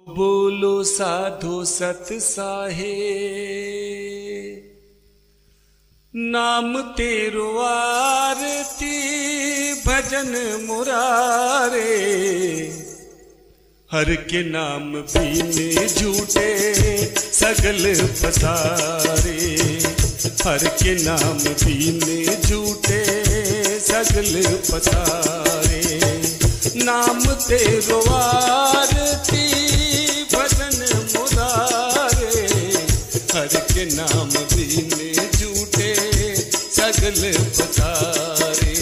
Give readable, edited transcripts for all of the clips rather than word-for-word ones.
बोलो साधो सत साहे, नाम तेरो आरती भजन मुरारे। हर के नाम पीने झूठे सगल पसारे। हर के नाम पीने झूठे सगल पसारे। नाम तेरो आरती भजन मुरारे। हर के नाम पीने झूठे सगल पसारे।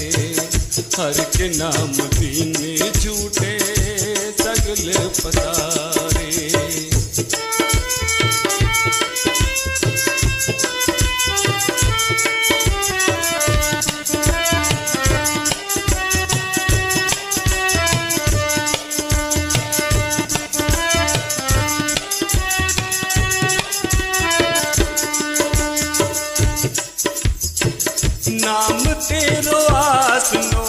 हर के नाम पीने झूठे सगल पसारे। नाम तेरो आसनो,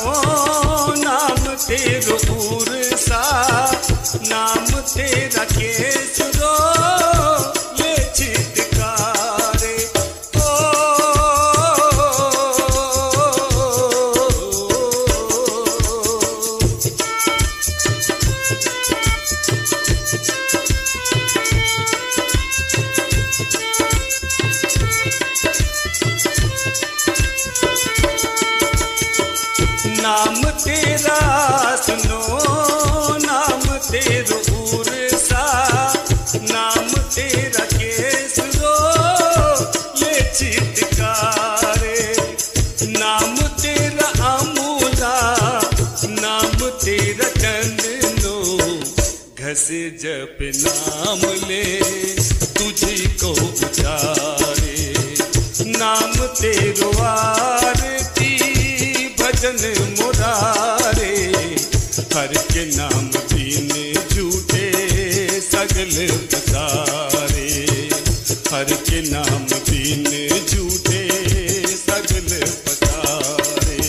नाम तेरो उर्सा, नाम तेरा केसरो ले चितकारे। नाम तेरा सुनो, नाम तेरो उर्सा, नाम तेरा केसरो ले चितकारे। नाम तेरा अमूला, नाम तेरा चंदनो, घस जप नाम ले तुझी को उचारे। नाम तेरो आरती भजन मुरारे। हर के नाम पीने झूठे सगल पसारे। हर के नाम पीने झूठे सगल पसारे।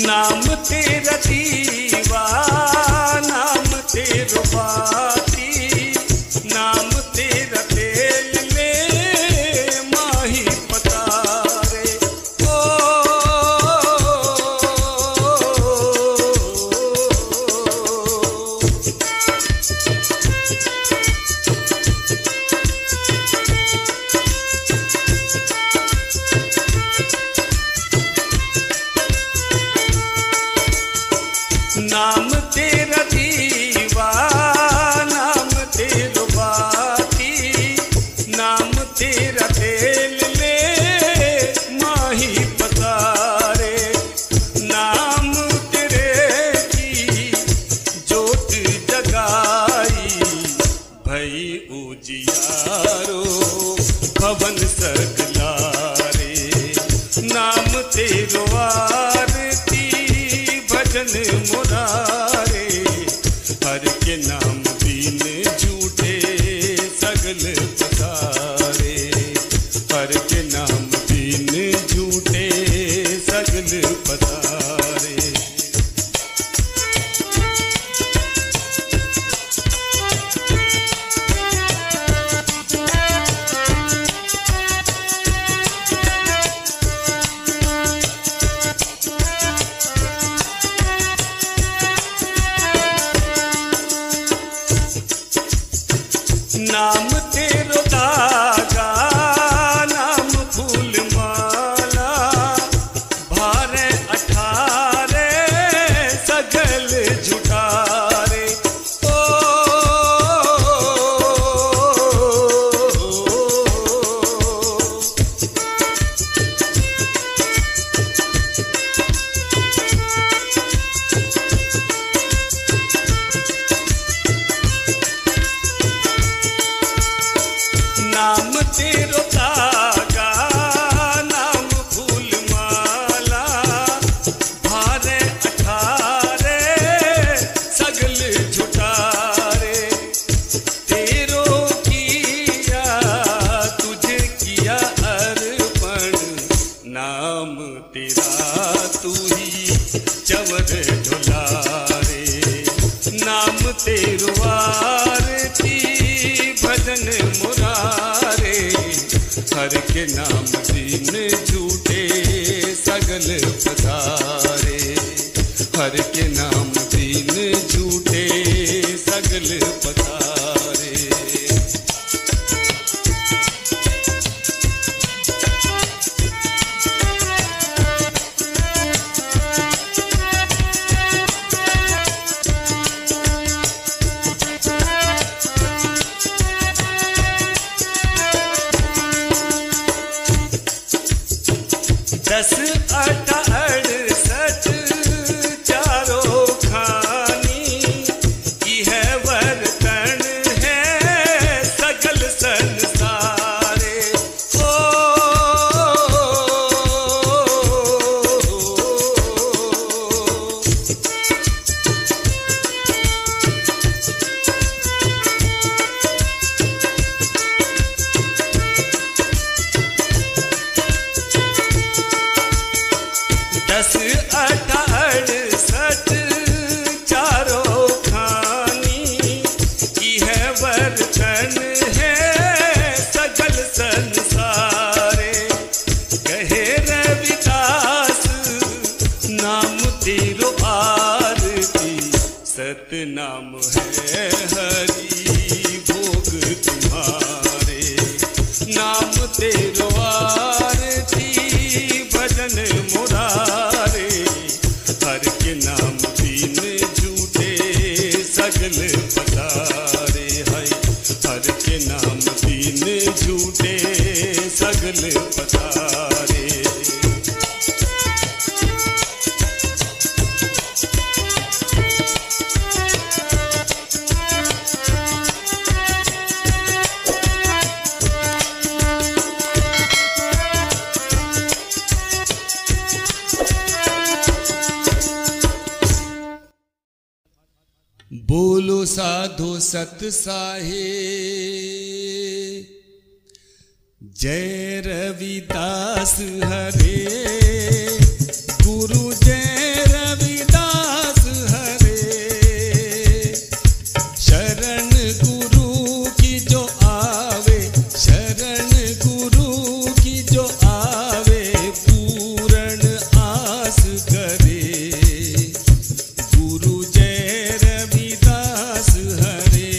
नाम तेरा दीवा, नाम तेरो बाती, नाम तेरा तेल ले माही पतारे। नाम तेरा दीवा, नाम तेरो बाती, नाम तेरा तेल ले माही पतारे। नाम तेरे की जोत जगाई, भई उजियारो भवन सकलारे। नाम तेरो आरती भजन मुरारे। हर के नाम पीने झूठे सगल पसारे। हर के नाम पीने झूठे सगल पसारे। नाम तेरो धागा, नाम फूल माला, भारे 18 सगल झुठारे। चवर ढोलारे। नाम तेरो आरती भजन मुरारे, हर के नाम दीन झूठे सगल पसारे। हर के नाम दीन झूठे सगल पसारे। दस अठ अड़सठ चारों खानी, यह वर्तन है सगल संसारे। ओ दस अठ अड़सठ चारों खानी, यह वर्तन है सगल संसारे। कहे रविदास नाम तेरो आरती, सतनाम है हरि भोग तुम्हारे। नाम तेरो आरती भजन मुरारे, हर के नाम दीन झूठे सगल पसारे। है हर के नाम दीन झूठे सगल पसारे। बोलो साधो सत साहे, जय रविदास हरे। गुरु जय रविदास हरे। शरण गुरु की जो आवे, शरण गुरु की जो आवे, पूर्ण आस करे। गुरु जय रविदास हरे।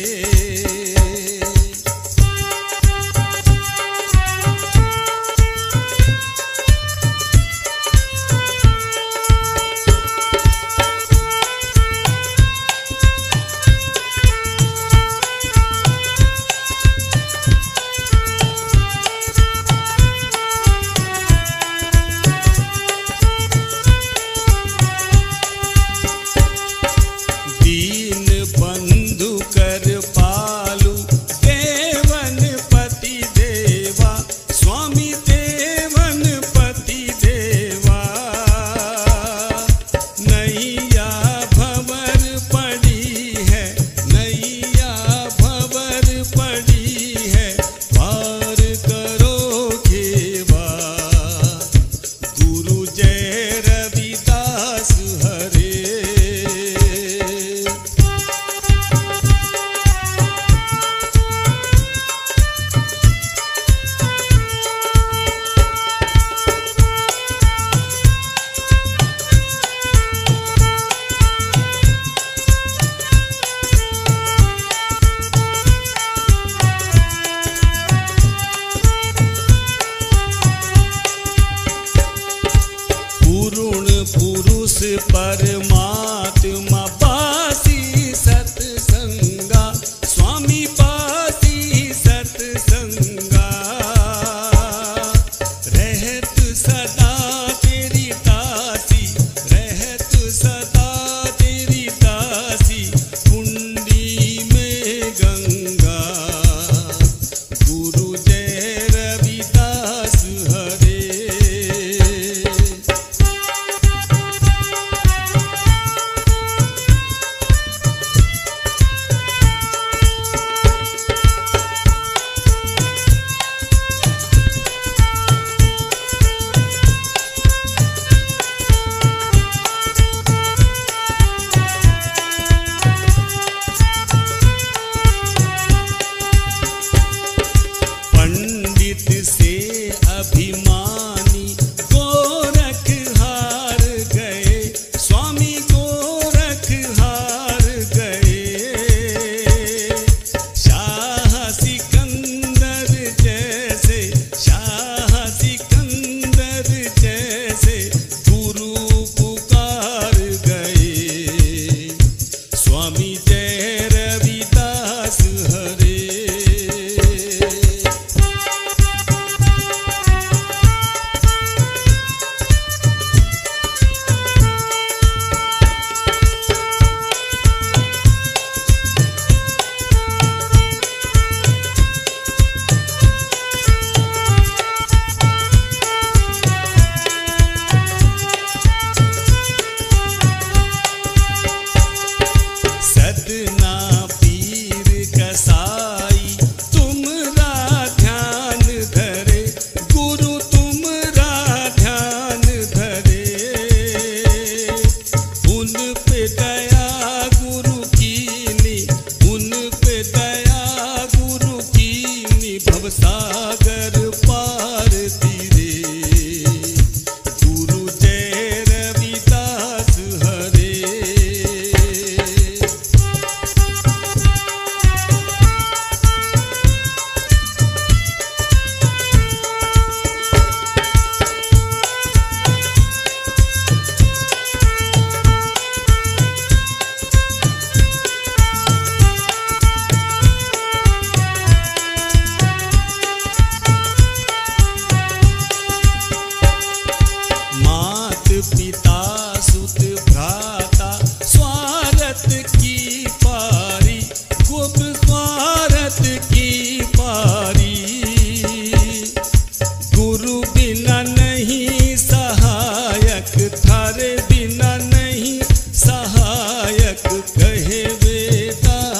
कहे वेदाचारी,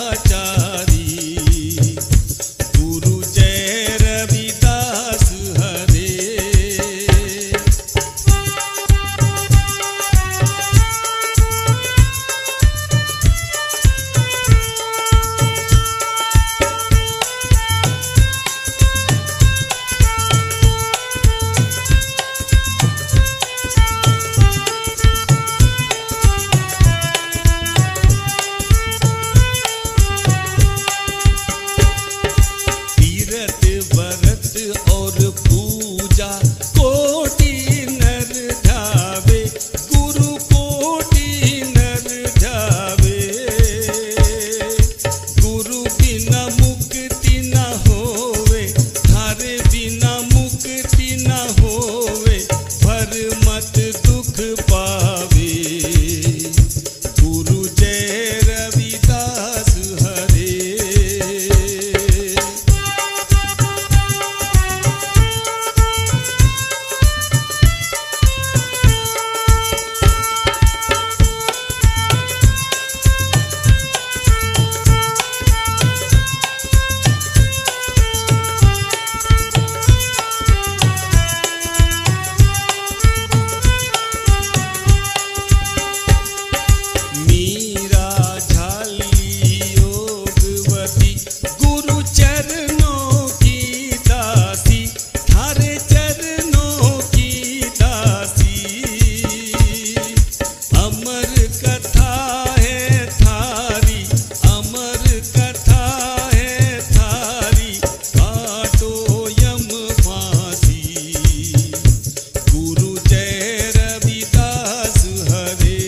गुरु जय रविदास हरे। तीरथ व्रत और पूजा कोटि नर ध्यावे, गुरु कोटि नर ध्यावे। गुरु बिना मुक्ति न होवे, थारे बिना मुक्ति न होवे, भर मत दुख पावे। गुरु जय रविदास हरे। मीरा झाली योगवती, गुरु चरणों की दासी, थारे चरणों की दासी। अमर कथा है थारी, अमर कथा है थारी, काटो यम फांसी। गुरु जय रविदास हरे।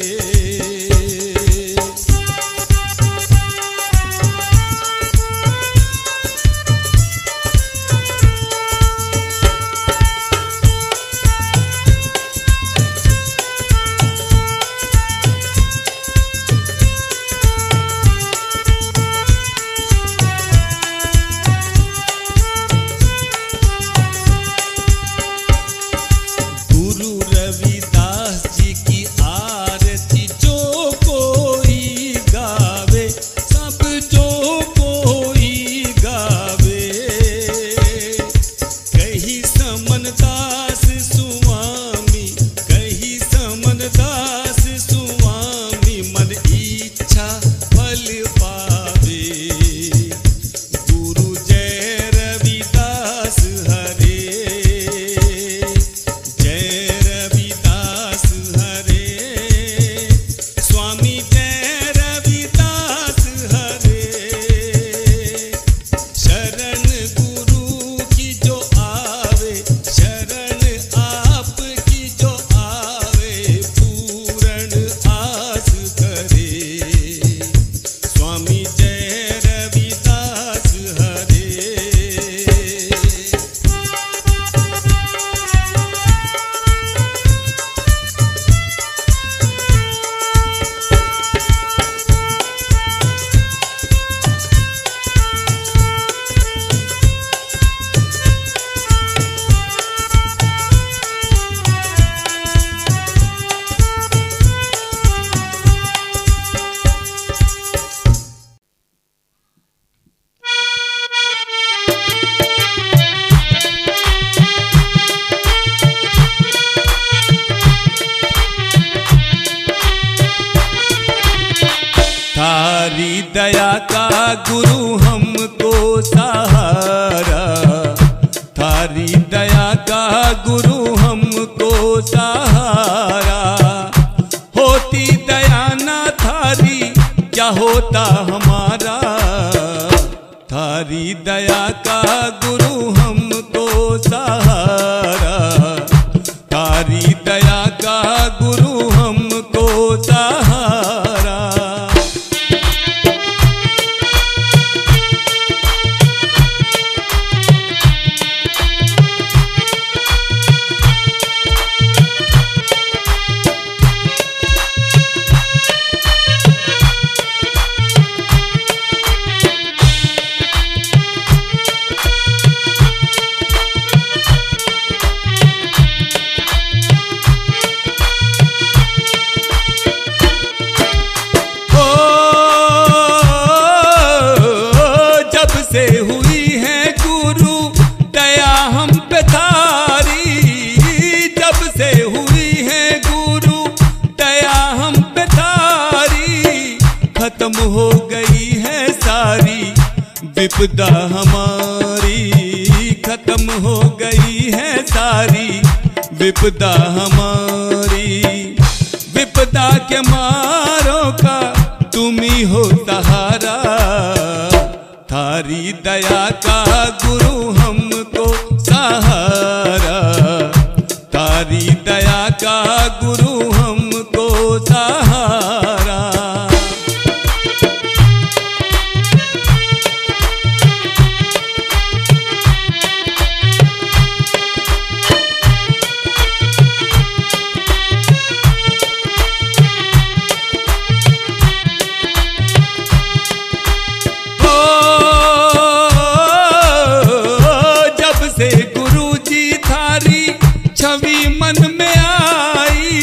गुरु रविदास जी की आरती जो कोई गावे, सब जो कोई गावे। कही समनदास स्वामी, कही समनदास स्वामी, मन इच्छा फल पावे। गुरु जय रविदास हरे। जय रविदास हरे। स्वामी जय रविदास हरे। शरण गुरु की जो आवे, शरण आप की जो आवे, पूर्ण आस करे। स्वामी जय रविदास हरे। थारी दया का गुरु हमको सहारा, थारी दया का गुरु हमको सहारा। होती दया ना थारी क्या होता हमारा। थारी दया का गुरु हमको सहारा, थारी दया का गुरु हमको सहारा। खत्म हो गई है सारी विपदा हमारी, खत्म हो गई है सारी विपदा हमारी। विपदा के मारों का तुम ही हो सहारा, थारी दया का गुरु हमको सहारा, तारी दया का गुरु हमको सहारा। छवि मन में आई,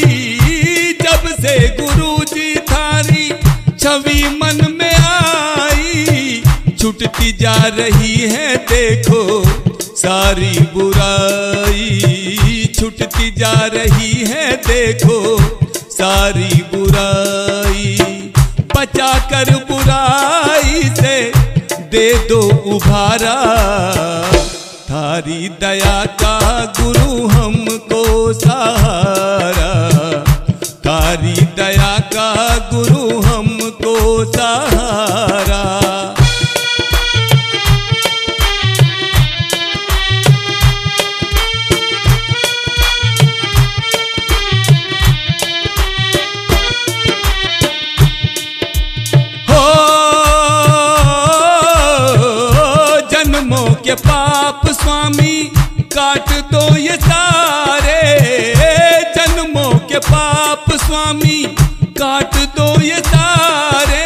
जब से गुरुजी थारी छवि मन में आई, छुटती जा रही है देखो सारी बुराई, छुटती जा रही है देखो सारी बुराई। बचा कर बुराई से दे दो उभारा, थारी दया का गुरु हमको सहारा, थारी दया का गुरु हमको सहारा। हो जन्मों के पाप स्वामी काट दो ये सारे, जन्मों के पाप स्वामी काट दो ये सारे।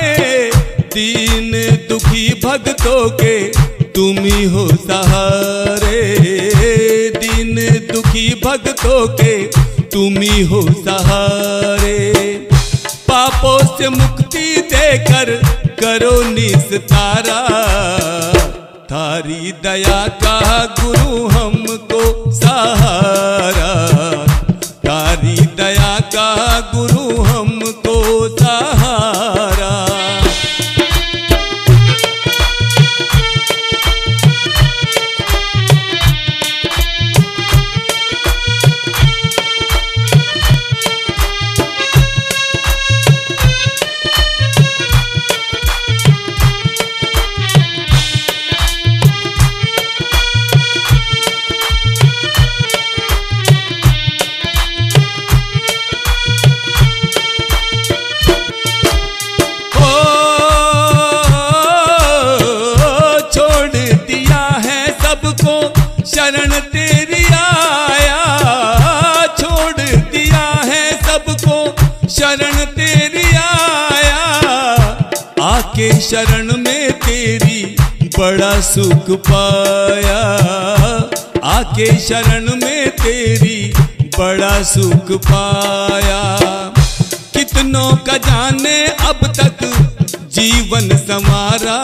दीन दुखी भक्तों के तुम ही हो सहारे, दीन दुखी भक्तों के तुम ही हो सहारे। पापों से मुक्ति देकर करो निस्तारा, थारी दया का गुरु हमको सहारा, तारी दया का गुरु हमको सहारा। शरण तेरी आया, छोड़ दिया है सबको शरण तेरी आया। आके शरण में तेरी बड़ा सुख पाया, आके शरण में तेरी बड़ा सुख पाया। कितनों का जाने अब तक जीवन संवारा,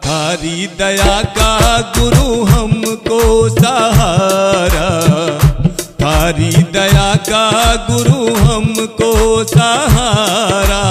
थारी दया का गुरु हमको सहारा, थारी दया का गुरु हमको सहारा।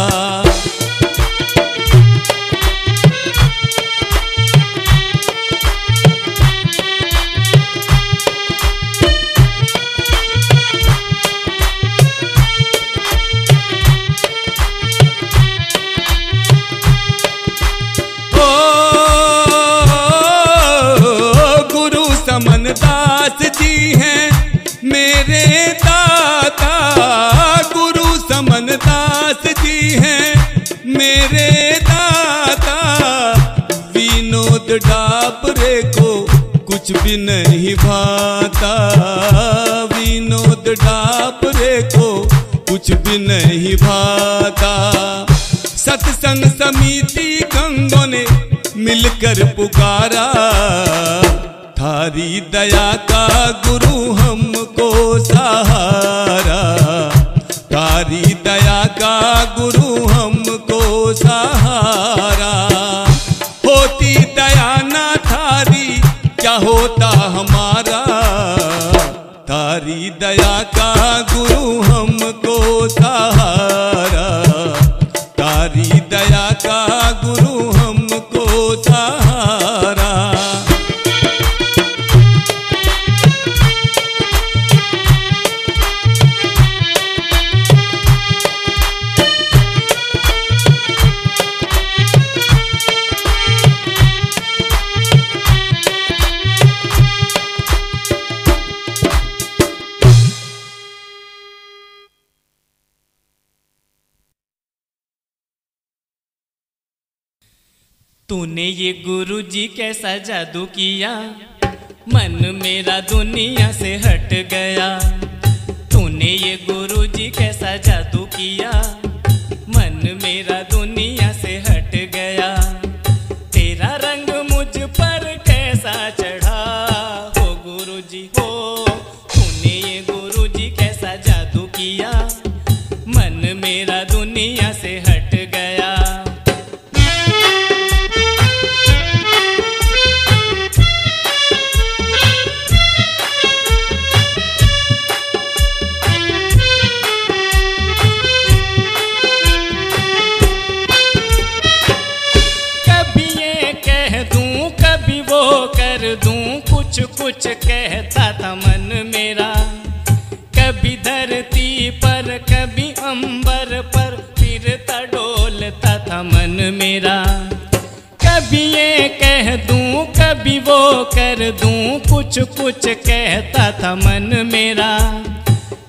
समनदास जी हैं मेरे दाता, गुरु समनदास जी हैं मेरे दाता। विनोद डाबरे को कुछ भी नहीं भाता, विनोद डाबरे को कुछ भी नहीं भाता। सत्संग समिति गंगों ने मिलकर पुकारा, थारी दया का गुरु हमको सहारा, थारी दया का गुरु हमको सहारा। होती दया ना थारी क्या होता हमारा, थारी दया का गुरु हमको सहारा, तारी तूने ये गुरुजी कैसा जादू किया, मन मेरा दुनिया से हट गया। तूने ये गुरुजी कैसा जादू किया, मन मेरा दुनिया से हट गया। तेरा रंग मुझ पर कैसा चढ़ा हो गुरुजी हो। तूने ये गुरुजी कैसा जादू किया, मन मेरा दुनिया से हट गया। कर दूं कुछ कुछ कहता था मन मेरा, कभी धरती पर कभी अंबर पर फिरता डोलता था मन मेरा। कभी ये कह दूं कभी वो कर दूं, कुछ कुछ कहता था मन मेरा,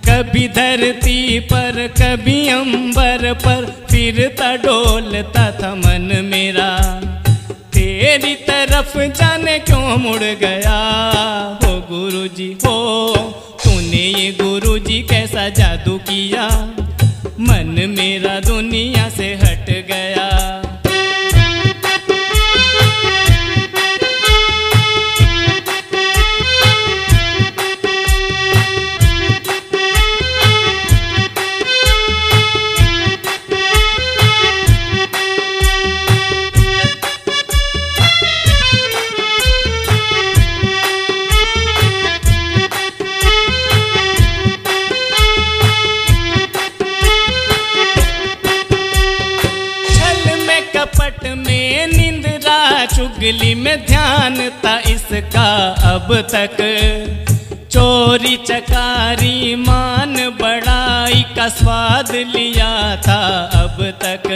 कभी धरती पर कभी अंबर पर फिरता डोलता था मन मेरा। तेरी तरफ जाने क्यों मुड़ गया हो गुरुजी हो। तूने ये गुरुजी कैसा जादू किया, मन मेरा दुनिया से हट गया। कपट में निंद्रा चुगली में ध्यान था इसका अब तक, चोरी चकारी मान बड़ाई का स्वाद लिया था अब तक।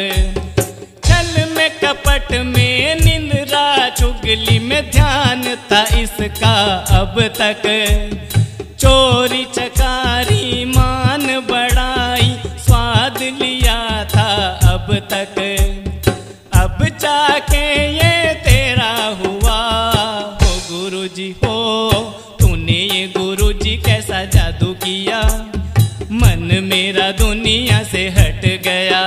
छल में कपट में निंद्रा चुगली में ध्यान था इसका अब तक, चोरी चकारी मान बड़ाई स्वाद लिया था अब तक। अब जाके ये तेरा हुआ हो गुरुजी हो। तूने ये गुरुजी कैसा जादू किया, मन मेरा दुनिया से हट गया।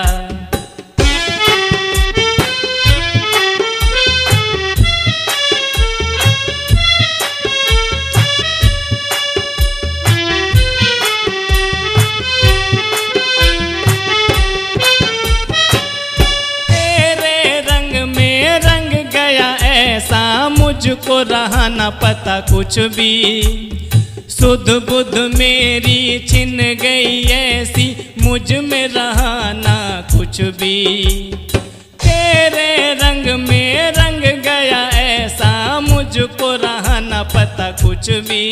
ऐसा मुझको रहा न पता कुछ भी, सुध बुध मेरी छिन गई ऐसी, मुझ में रहा ना कुछ भी। तेरे रंग में रंग गया ऐसा, मुझको रहा न पता कुछ भी,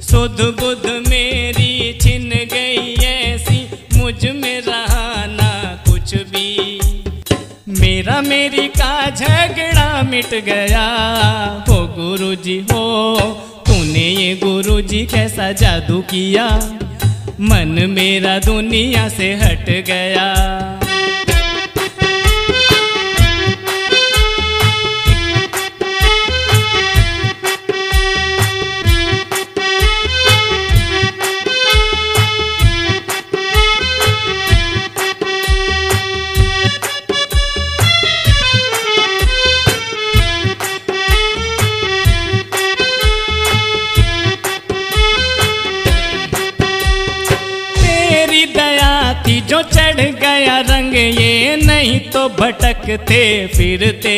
सुध बुध मेरी छिन गई ऐसी, मुझ में रहा ना कुछ भी। मेरा मेरी का झगड़ा मिट गया हो गुरुजी हो। तूने ये गुरुजी कैसा जादू किया, मन मेरा दुनिया से हट गया। जो चढ़ गया रंग ये नहीं तो भटकते फिरते,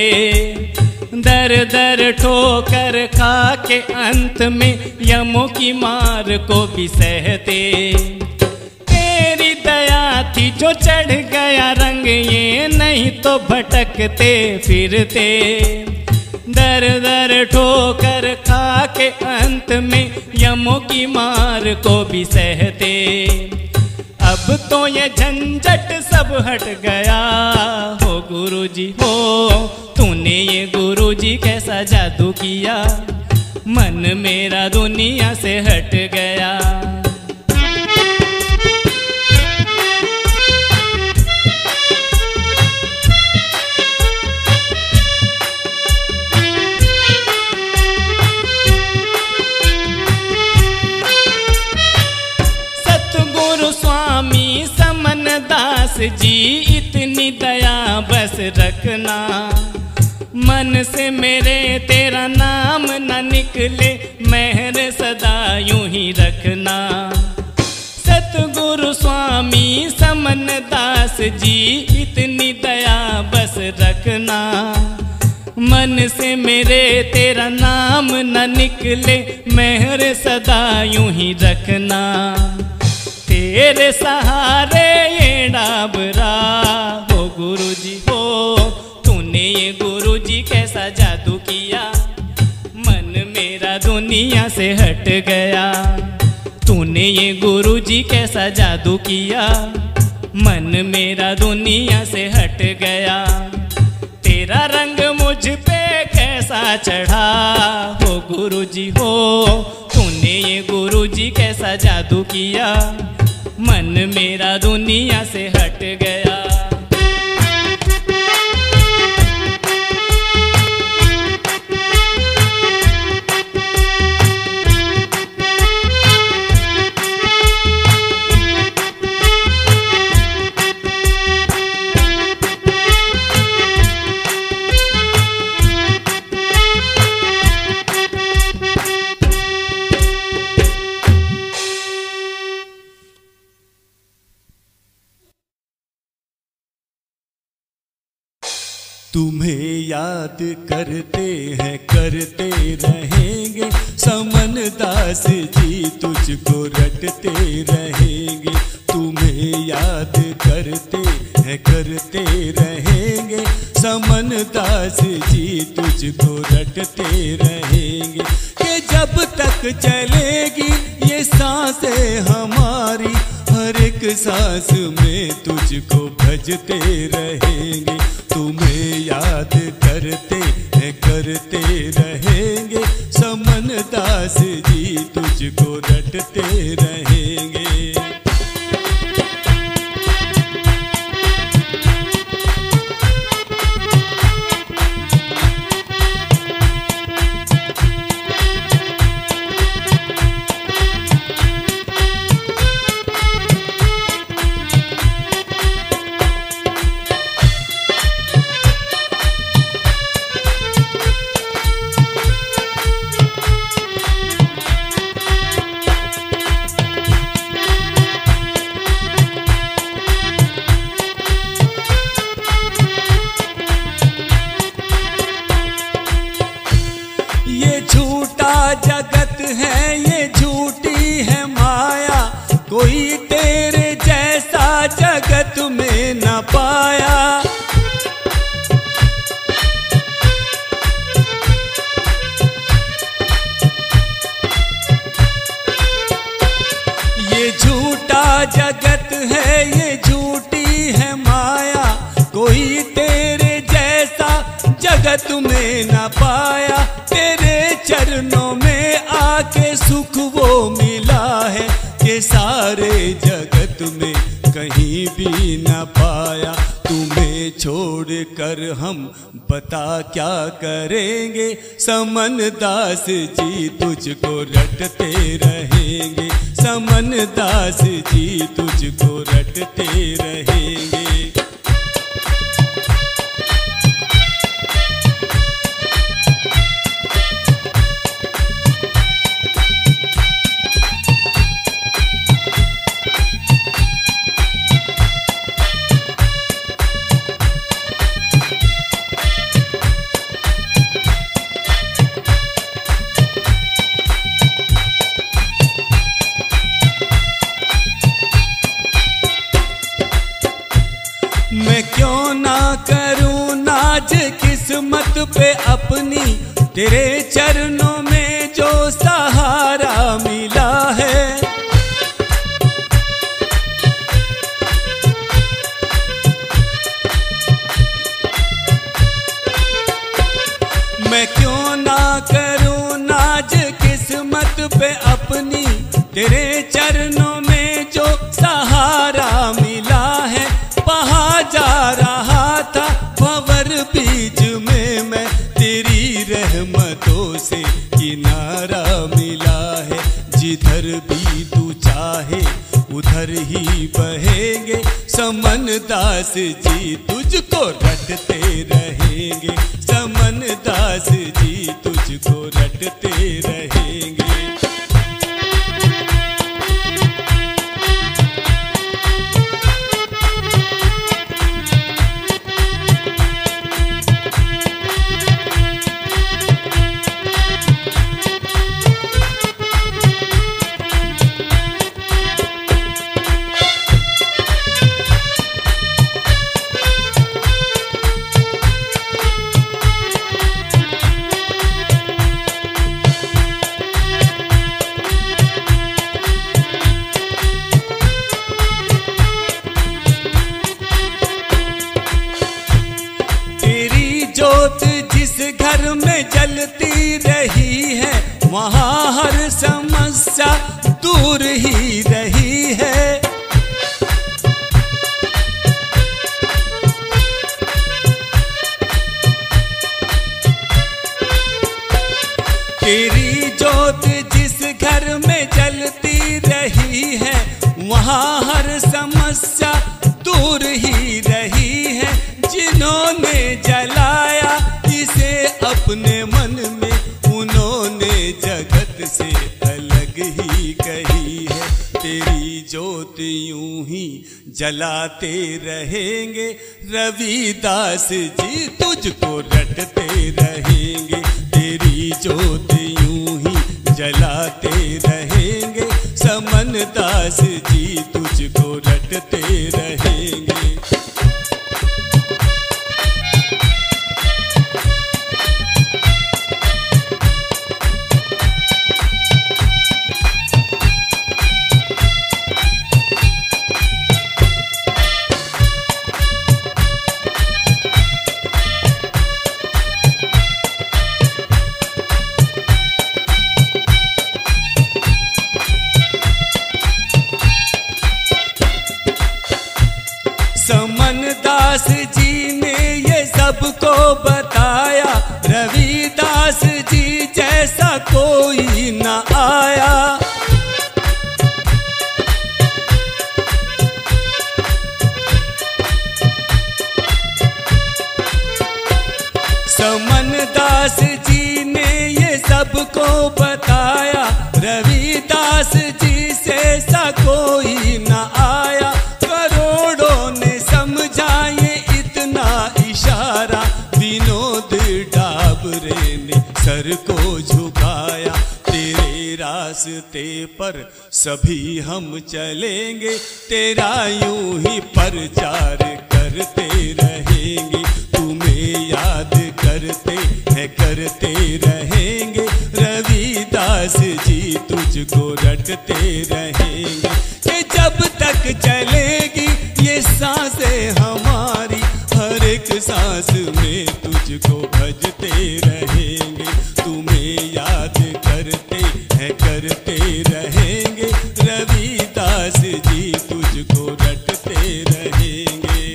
दर दर ठोकर खा के अंत में यमों की मार को भी सहते। तेरी दया थी जो चढ़ गया रंग ये नहीं तो भटकते फिरते, दर दर ठोकर खा के अंत में यमों की मार को भी सहते। अब तो ये झंझट सब हट गया हो गुरुजी हो। तूने ये गुरुजी कैसा जादू किया, मन मेरा दुनिया से हट गया। दास जी इतनी दया बस रखना, मन से मेरे तेरा नाम न निकले, मेहर सदा यूं ही रखना। सतगुरु स्वामी समन दास जी इतनी दया बस रखना, मन से मेरे तेरा नाम न निकले, मेहर सदा यूं ही रखना। तेरे सहारे ये डाबरा हो गुरुजी हो, तूने ये गुरुजी कैसा जादू किया, मन मेरा दुनिया से हट गया। तूने ये गुरुजी कैसा जादू किया, मन मेरा दुनिया से हट गया। तेरा रंग मुझ पे कैसा चढ़ा हो गुरुजी हो, तूने ये गुरुजी कैसा जादू किया, मन मेरा दुनिया से हट गया। तुम्हें याद करते हैं करते रहेंगे, समन दास जी तुझको रटते रहेंगे। तुम्हें याद करते हैं करते रहेंगे, समन दास जी तुझको रटते रहेंगे। कि जब तक चलेगी ये सांसें हमारी, हर एक सांस में तुझको भजते रहेंगे। तुम्हें याद करते हैं करते रहेंगे, समन दास जी तुझको रटते रहेंगे। जगत है ये झूठी है माया, कोई तेरे जैसा जगत में न पाया। ये झूठा जगत है ये झूठी है माया, कोई तेरे जैसा जगत में न पाया। तेरे चरणों में आके सुख वो मिला है, कि सारे जगत में कहीं भी न पाया। तुम्हें छोड़ कर हम बता क्या करेंगे, समन दास जी तुझको रटते रहेंगे। समन दास जी तुझको रटते रहेंगे। मैं क्यों ना करूं नाज किस्मत पे अपनी, तेरे चरणों में जो सहारा मिला है। मैं क्यों ना करूं नाज किस्मत पे अपनी, तेरे चरणों में जो सहारा मिला है। वहाँ जा रहा था भंवर बीच में मैं, तेरी रहमतों से किनारा मिला है। जिधर भी तू चाहे उधर ही बहेंगे, समन दास जी तुझको रटते रहेंगे, समन दास जी तुझको रटते रहेंगे। घर में जलती रही है, वहाँ हर समस्या दूर ही रही है। तेरी जोत जिस घर में जलती रही है, वहाँ हर समस्या दूर ही रही है। जिन्होंने जलाया इसे अपने मन में, उन्होंने जगत से अलग ही कही है। तेरी ज्योत यूं ही जलाते रहेंगे, रविदास जी तुझको रटते रहेंगे। तेरी ज्योत यूं ही जलाते रहेंगे, समन दास जी तुझको रटते रहेंगे। समन दास जी ने ये सबको बताया, रविदास जी जैसा कोई न आया। समन दास जी ने ये सबको बताया, रविदास जी जैसा कोई न आया। करोड़ों ने समझा ये इतना इशारा, विनोद डाबरे ने सर को झुकाया। तेरे रास्ते पर सभी हम चलेंगे, तेरा यूं ही प्रचार करते रहेंगे। तुम्हें याद करते रहेंगे, रविदास जी तुझको रटते रहेंगे। कि जब तक चलेगी ये सांसें हमारी, हर एक सांस में तुझको भजते रहेंगे। तुम्हें याद करते रहेंगे, रविदास जी तुझको रटते रहेंगे।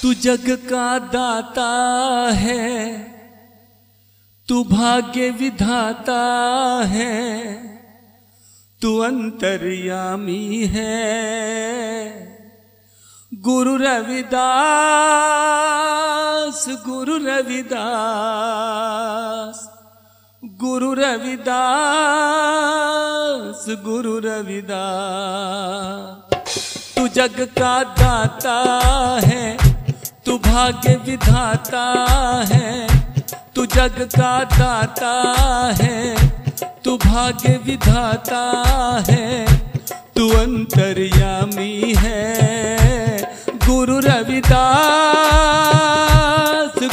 तू जग का दाता है, तू भाग्य विधाता है, तू अंतर्यामी है। गुरु रविदास, गुरु रविदास, गुरु रविदास, गुरु रविदास। तू जग का दाता है, तू भाग्य विधाता है, तू जग का दाता है, तू भाग्य विधाता है, तू अंतर्यामी है। गुरु रविदास,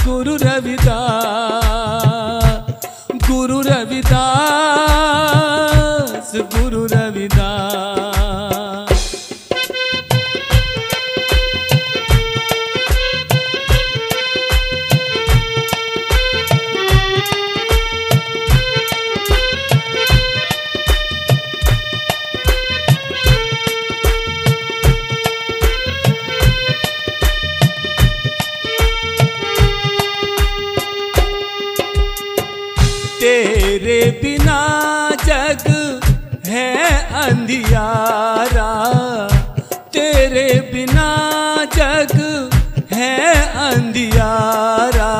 गुरु रविदास, गुरु रविदास, गुरु रविदास। रविदास। तेरे बिना जग है अंधियारा, तेरे बिना जग है अंधियारा,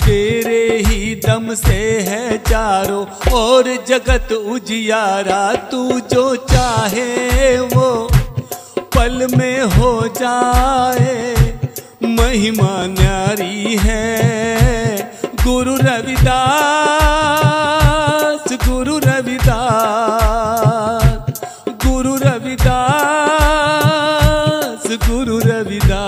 तेरे ही दम से है चारों और जगत उजियारा। तू जो चाहे वो पल में हो जाए, महिमा न्यारी है गुरु रविदास, गुरु रविदास, गुरु रविदास, गुरु रविदास।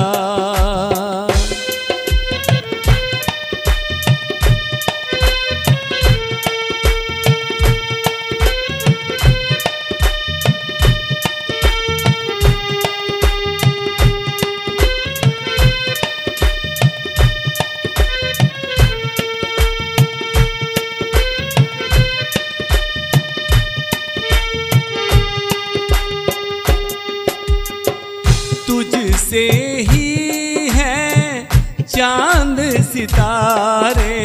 तुझसे ही है चांद सितारे,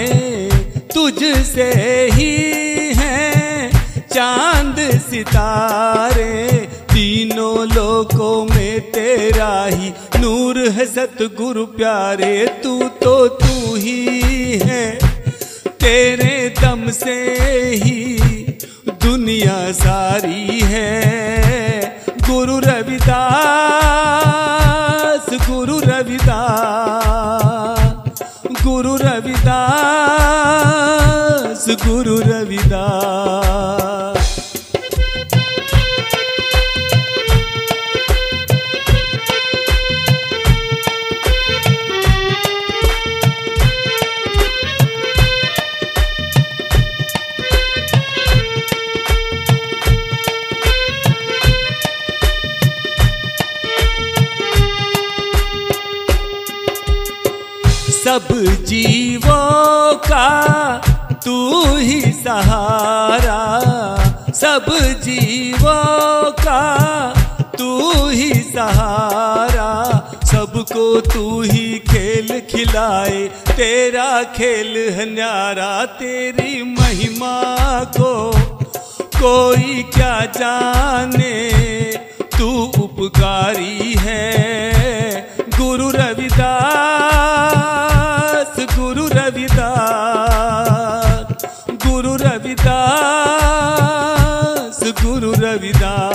तुझसे ही है चांद सितारे, तीनों लोकों में तेरा ही नूर है सतगुरु प्यारे। तू तो तू ही है, तेरे दम से ही दुनिया सारी है गुरु रविदास, गुरु रविदास, गुरु रविदास, गुरु रविदास। सब जीवों का तू ही सहारा, सब जीवों का तू ही सहारा, सबको तू ही खेल खिलाए, तेरा खेल है न्यारा। तेरी महिमा को कोई क्या जाने, तू उपकारी है गुरु रविदास, गुरु रविदास, गुरु रविदास, गुरु रविदास।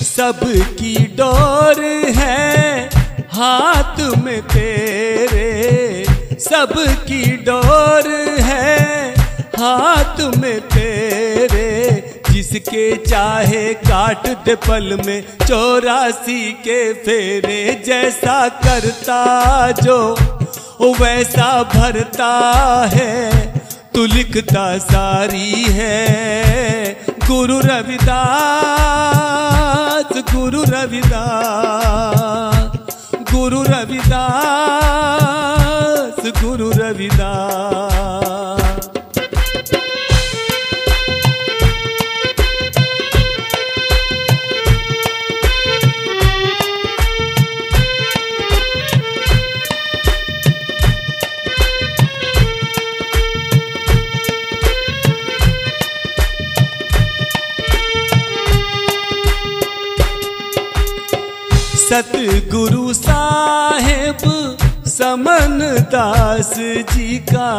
सबकी डोर है हाथ में तेरे, सबकी डोर है हाथ में तेरे, जिसके चाहे काट दे पल में 84 के फेरे। जैसा करता जो वैसा भरता है, तू लिखता सारी है गुरु रविदास, गुरु रविदास, गुरु रविदास, गुरु रविदास। सतगुरु साहेब समन दास जी का,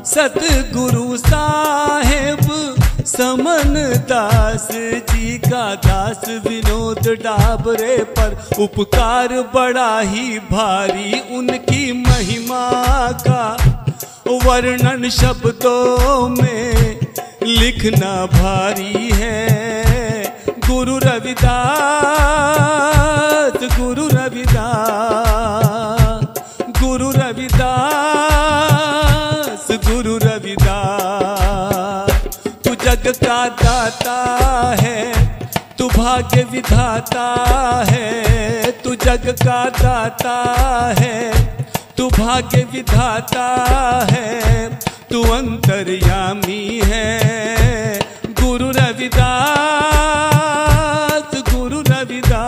सतगुरु साहेब समन दास जी का दास विनोद डाबरे पर उपकार बड़ा ही भारी, उनकी महिमा का वर्णन शब्दों में लिखना भारी है। गुरु रविदास, गुरु रविदास, गुरु रविदास, गुरु रविदास। तू जग का दाता है, तू भाग्य विधाता है, तू जग का दाता है, तू भाग्य विधाता है, तू अंतर्यामी है। गुरु रविदास, गुरु रविदास,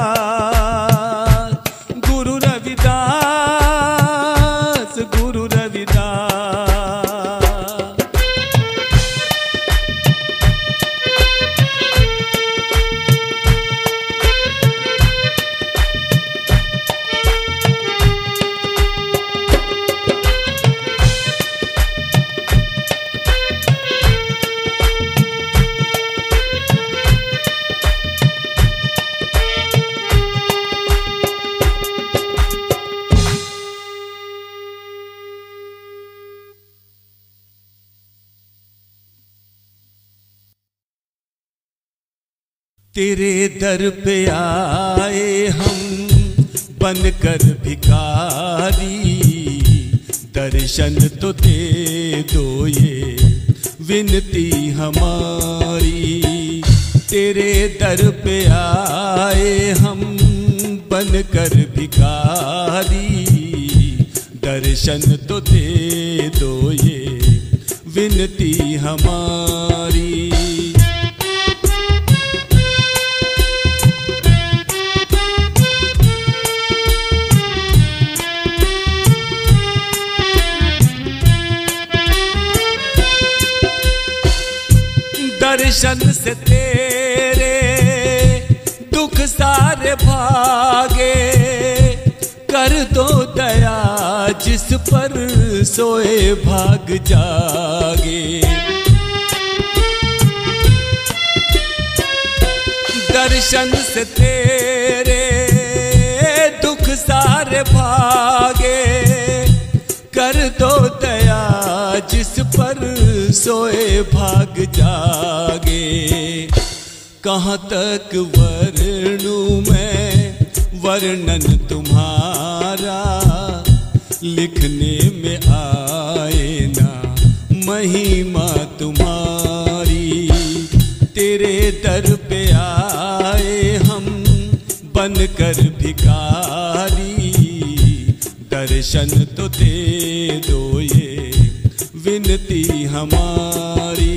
गुरु रविदास, गुरु रविदास। तेरे दर पे आए हम बनकर भिखारी, दर्शन तो दे दो ये विनती हमारी। तेरे दर पे आए हम बनकर भिखारी, दर्शन तो दे दो ये विनती हमारी। दर्शन से तेरे दुख सारे भागे, कर दो दया जिस पर सोए भाग जागे। दर्शन से तेरे दुख सारे भागे, कर दो दया जिस पर सोए भाग जागे। कहाँ तक वर्णूं मैं वर्णन तुम्हारा, लिखने में आए ना महिमा तुम्हारी। तेरे दर पे आए हम बनकर भिखारी, दर्शन तो दे दो ये विनती हमारी।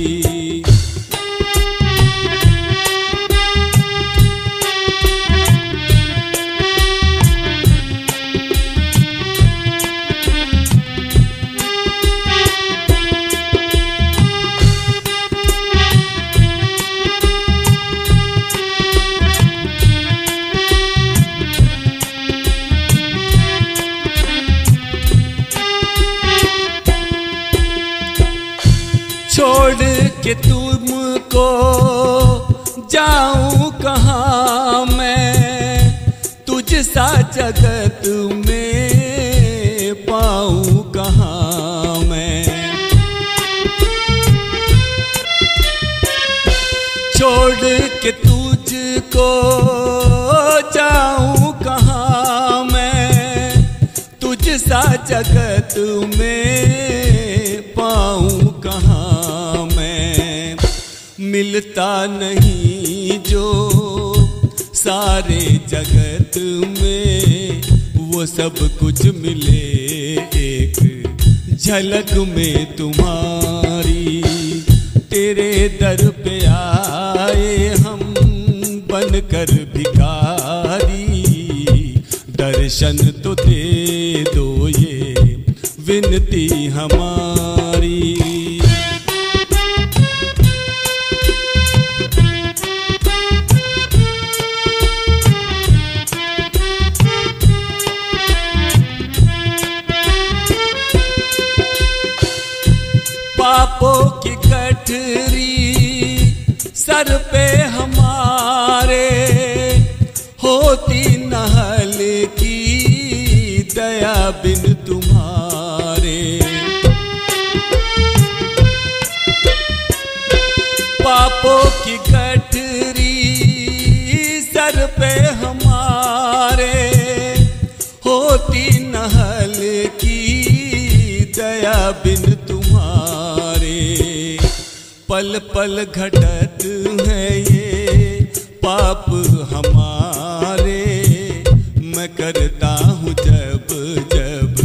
छोड़ के तुमको जाऊं कहाँ मैं, तुझ सा जगत में पाऊं कहाँ मैं। छोड़ के तुझको जाऊं कहाँ मैं, तुझ सा जगत में पाऊं कहाँ मैं। मिलता नहीं जो सारे जगत में, वो सब कुछ मिले एक झलक में तुम्हारी। तेरे दर पे आए हम बनकर भिखारी, दर्शन तो दे दो ये विनती हमारी। पापों की गठरी सर पे हमारे होती न हल्की दया बिन तुम्हारे। पापों की गठरी सर पे हमारे होती न हल्की दया बिन तुम्हारे। पल पल घटत है ये पाप हमारे, मैं करता हूँ जब जब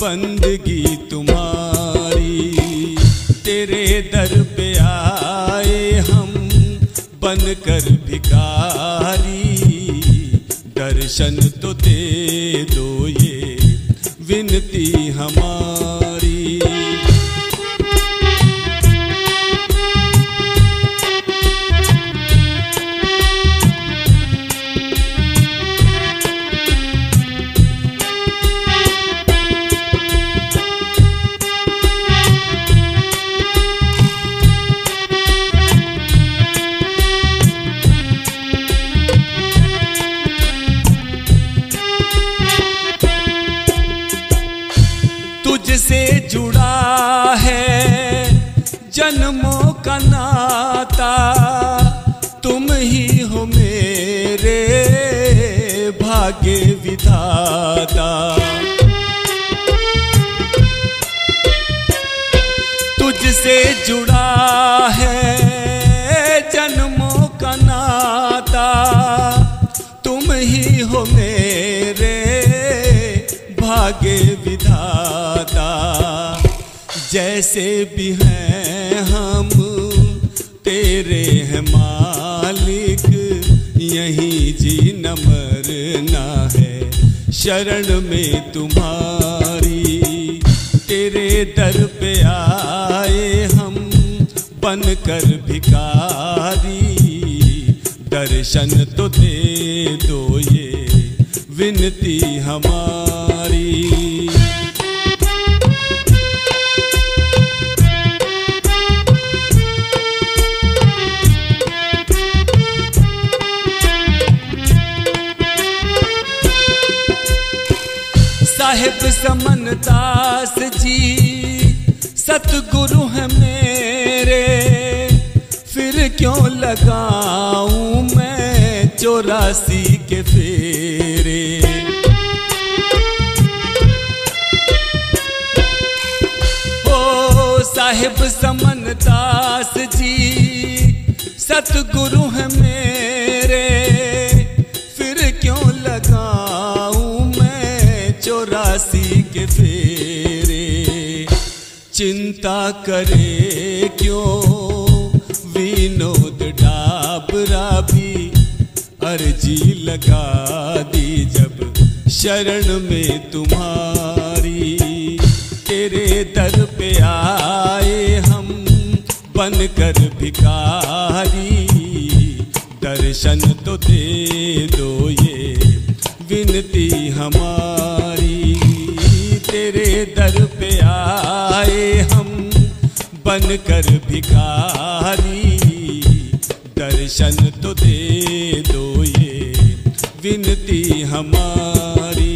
बंदगी तुम्हारी। तेरे दर पे आए हम बनकर भिखारी, दर्शन तो दे दो ये विनती हमारी। तुझसे जुड़ा है जन्मों का नाता, तुम ही हो मेरे भाग्य विधाता। तुझसे जुड़ा है जन्मों का नाता, तुम ही हो मेरे भाग्य विधाता। जैसे भी हैं हम तेरे हैं मालिक, यहीं जीना मरना है शरण में तुम्हारी। तेरे दर पे आए हम बनकर भिखारी, दर्शन तो दे दो ये विनती हमारी। साहिब समनदास जी सतगुरु हैं मेरे, फिर क्यों लगाऊं मैं 84 के फेरे। ओ साहिब समनदास जी सतगुरु हैं मेरे, फिर क्यों लगाऊं मैं 84 के फेरे। चिंता करे क्यों विनोद डाबरा भी, अर्जी लगा दी जब शरण में तुम्हारी। तेरे दर पे आए हम बनकर भिखारी, दर्शन तो दे दो ये विनती हमारी। तेरे दर पे आए हम बनकर भिखारी, दर्शन तो दे दो ये विनती हमारी।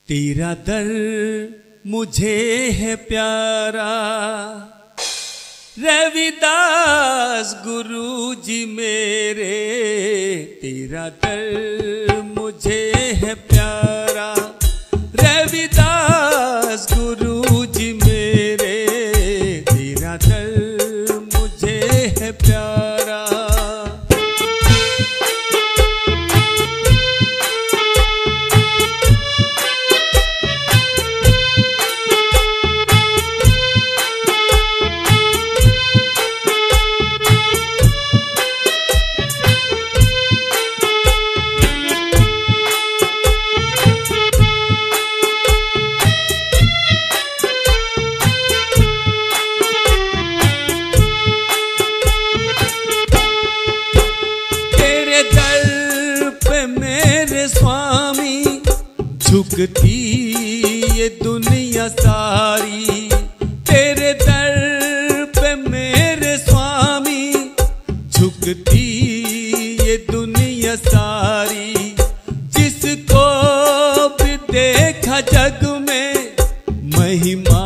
तेरा दर मुझे है प्यारा, रविदास गुरु जी मेरे। तेरा दर मुझे है प्यारा, रविदास गुरु जी मेरे। तेरा दर मुझे है प्यारा। झुकती ये दुनिया सारी तेरे दर पे मेरे स्वामी, झुकती ये दुनिया सारी। जिसको भी देखा जग में महिमा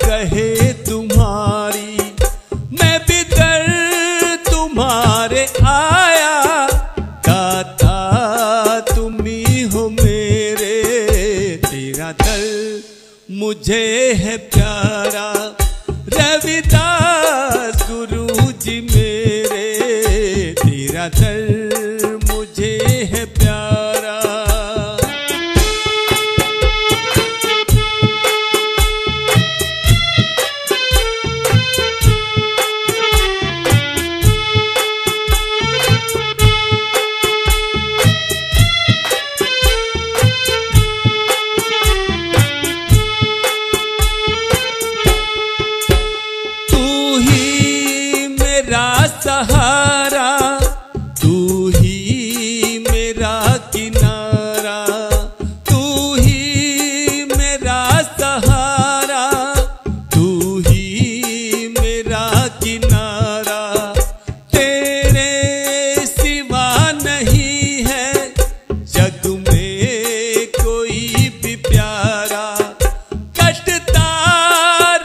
कहे तुम्हारी, मैं भी दर तुम्हारे आया, दाता तुम ही हो मेरे। तेरा दर मुझे है प्यारा, रविदास गुरु जी मेरे। तेरा दर मुझे है प्यारा। सहारा तू ही मेरा किनारा, तू ही मेरा सहारा, तू ही मेरा किनारा। तेरे सिवा नहीं है जग में कोई भी प्यारा, कटता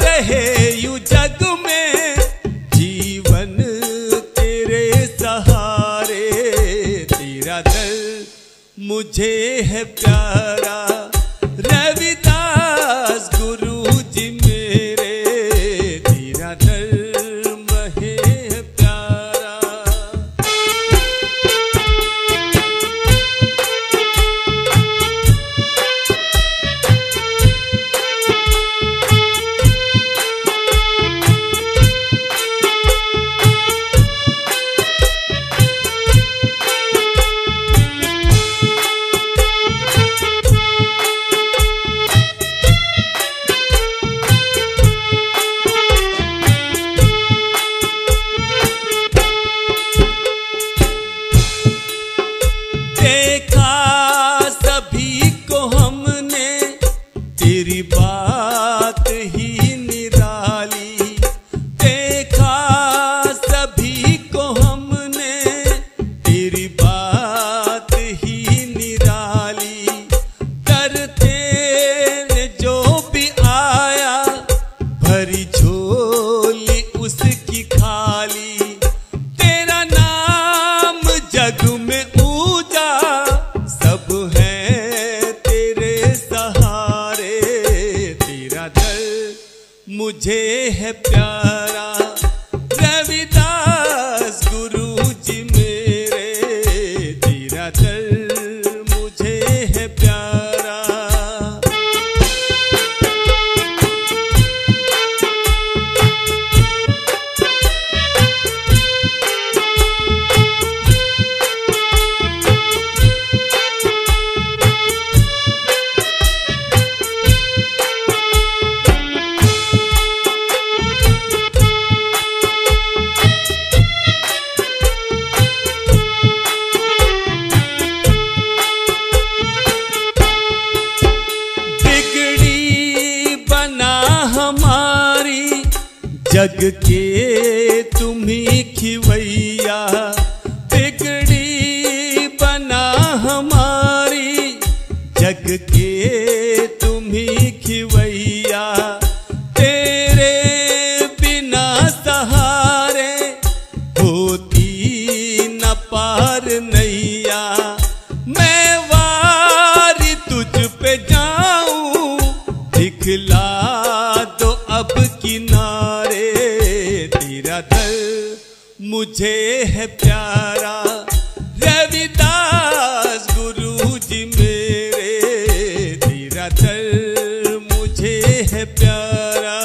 रहे यूं जग में जीवन सहारे। तेरा दर मुझे है प्यारा, रविदास गुरु जी मेरे। तेरा दर मुझे है प्यारा। देखा सभी को हमने तेरी बात ही निराली, देखा सभी को हमने तेरी बात ही निराली। दर तेरे जो भी आया भरी झोली उसकी खाली। तेरा नाम जग में ऊंचा, सब है तेरे सहारे। तेरा दर मुझे है प्यारा, रविदास गुरु जी मेरे। तेरा दर मुझे है प्यारा। जग के तुम ही खिवैया, बिगड़ी बना हमारी। जग के तुम ही खिवैया, तेरे बिना सहारे होती न पार नैया। मैं वारी तुझ पे जाऊं, दिखला दो अब किनारे। तेरा दर मुझे है प्यारा, रविदास गुरु जी मेरे। तेरा दर मुझे है प्यारा।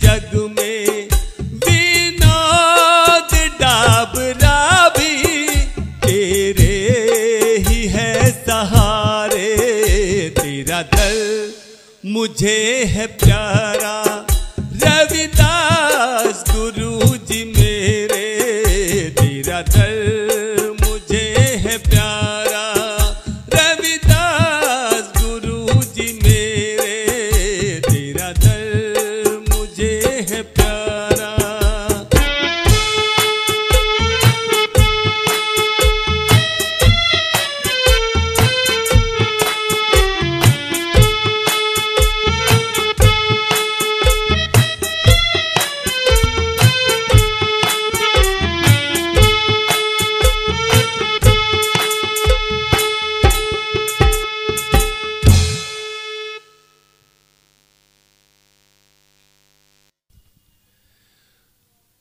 जग में विनोद डाबरा भी तेरे ही है सहारे। तेरा दर मुझे है प्यारा रविदास गुरु जी मेरे। तेरा दर मुझे है प्यारा रविदास गुरु जी मेरे। तेरा दर मुझे है प्यारा।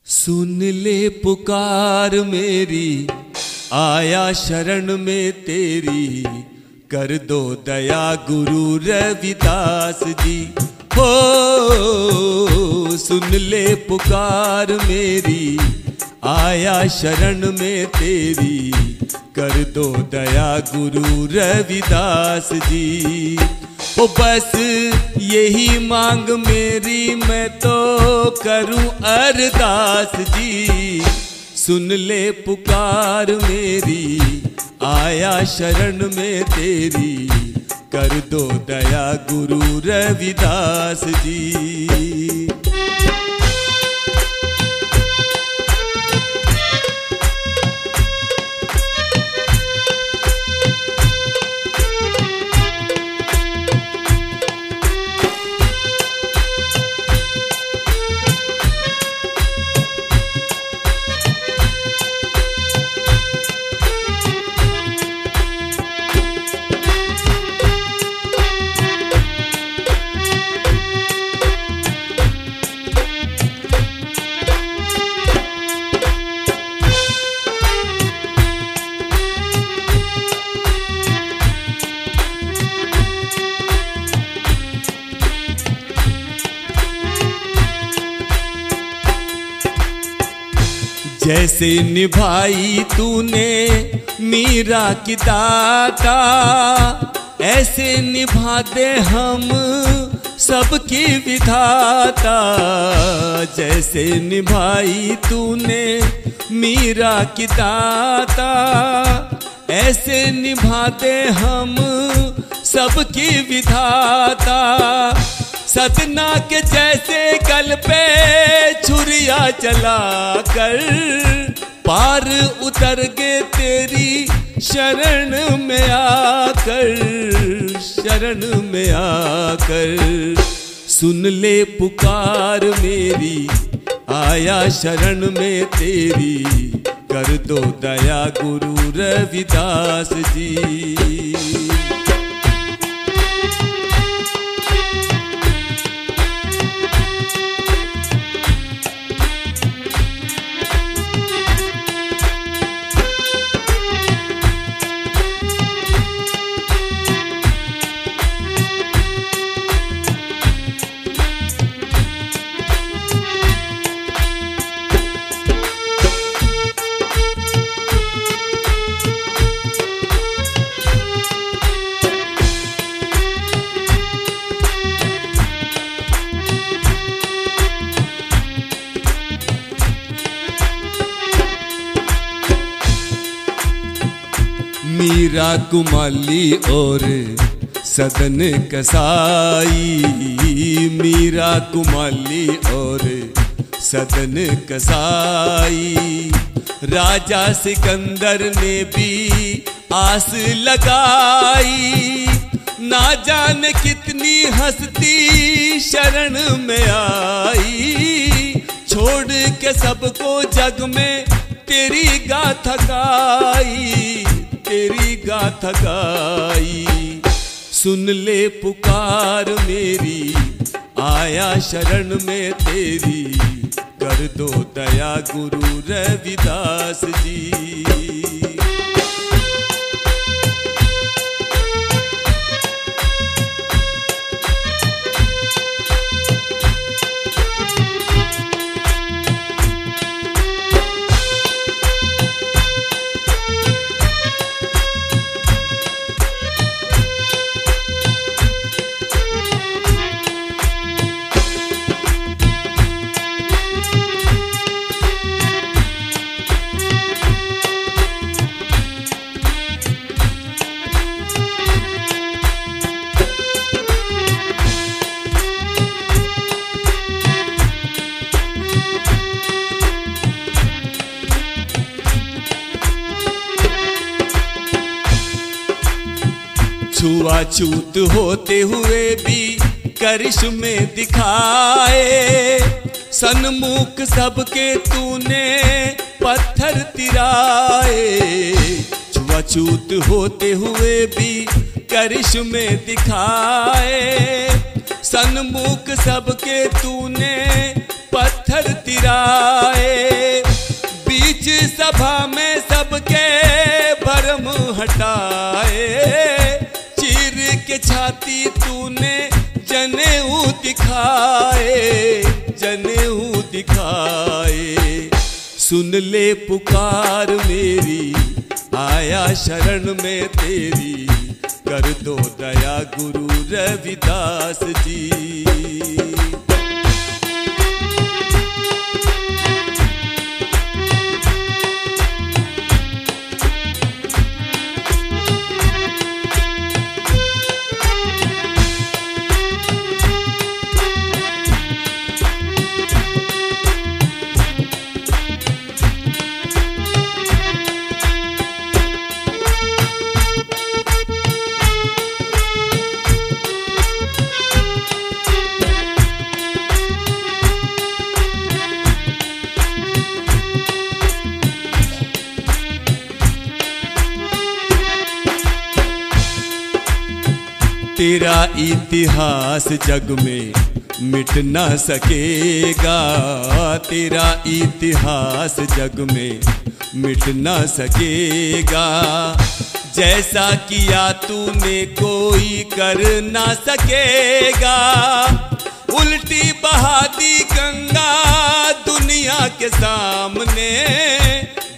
सुन ले पुकार मेरी आया शरण में तेरी। कर दो दया गुरु रविदास जी हो। सुन ले पुकार मेरी आया शरण में तेरी। कर दो दया गुरु रविदास जी। ओ बस यही मांग मेरी मैं तो करूं अरदास जी। सुन ले पुकार मेरी आया शरण में तेरी। कर दो दया गुरु रविदास जी। जैसे निभाई तूने मीरा की दाता। ऐसे निभा दे हम सबकी विधाता। जैसे निभाई तूने मीरा की दाता। ऐसे निभा दे हम सबकी विधाता। सदना के जैसे गल पे छुरिया चला कर पार उतर गए तेरी शरण में आकर। शरण में आकर सुन ले पुकार मेरी आया शरण में तेरी। कर दो दया गुरु रविदास जी। मीरा कुमाली और सदन कसाई। मीरा कुमाली और सदन कसाई। राजा सिकंदर ने भी आस लगाई। ना जाने कितनी हस्ती शरण में आई। छोड़ के सबको जग में तेरी गाथा गाई। तेरी गाथा गाई। सुन ले पुकार मेरी आया शरण में तेरी। कर दो दया गुरु रविदास जी। छुआछूत होते हुए भी करिश्मे दिखाए, सन्मुख सबके तूने पत्थर तिराए। छुआछूत होते हुए भी करिश्मे दिखाए, सन्मुख सबके तूने पत्थर तिराए। बीच सभा में सबके भरम हटाए, चीर के छाती तूने जनेऊ दिखाए, जनेऊ दिखाए। सुन ले पुकार मेरी, आया शरण में तेरी, कर दो दया गुरु रविदास जी। तेरा इतिहास जग में मिट ना सकेगा, तेरा इतिहास जग में मिट ना सकेगा। जैसा किया तूने कोई कर ना सकेगा, उल्टी बहा दी गंगा दुनिया के सामने।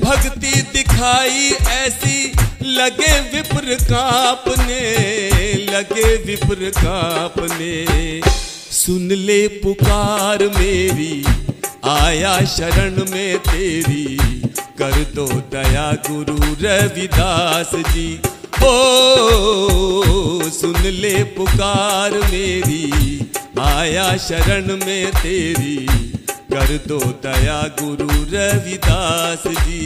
भक्ति दिखाई ऐसी लगे विप्र कांपने, लगे विप्र कांपने। सुन ले पुकार मेरी, आया शरण में तेरी, कर दो दया गुरु रविदास जी। ओ सुन ले पुकार मेरी, आया शरण में तेरी, कर दो दया गुरु रविदास जी।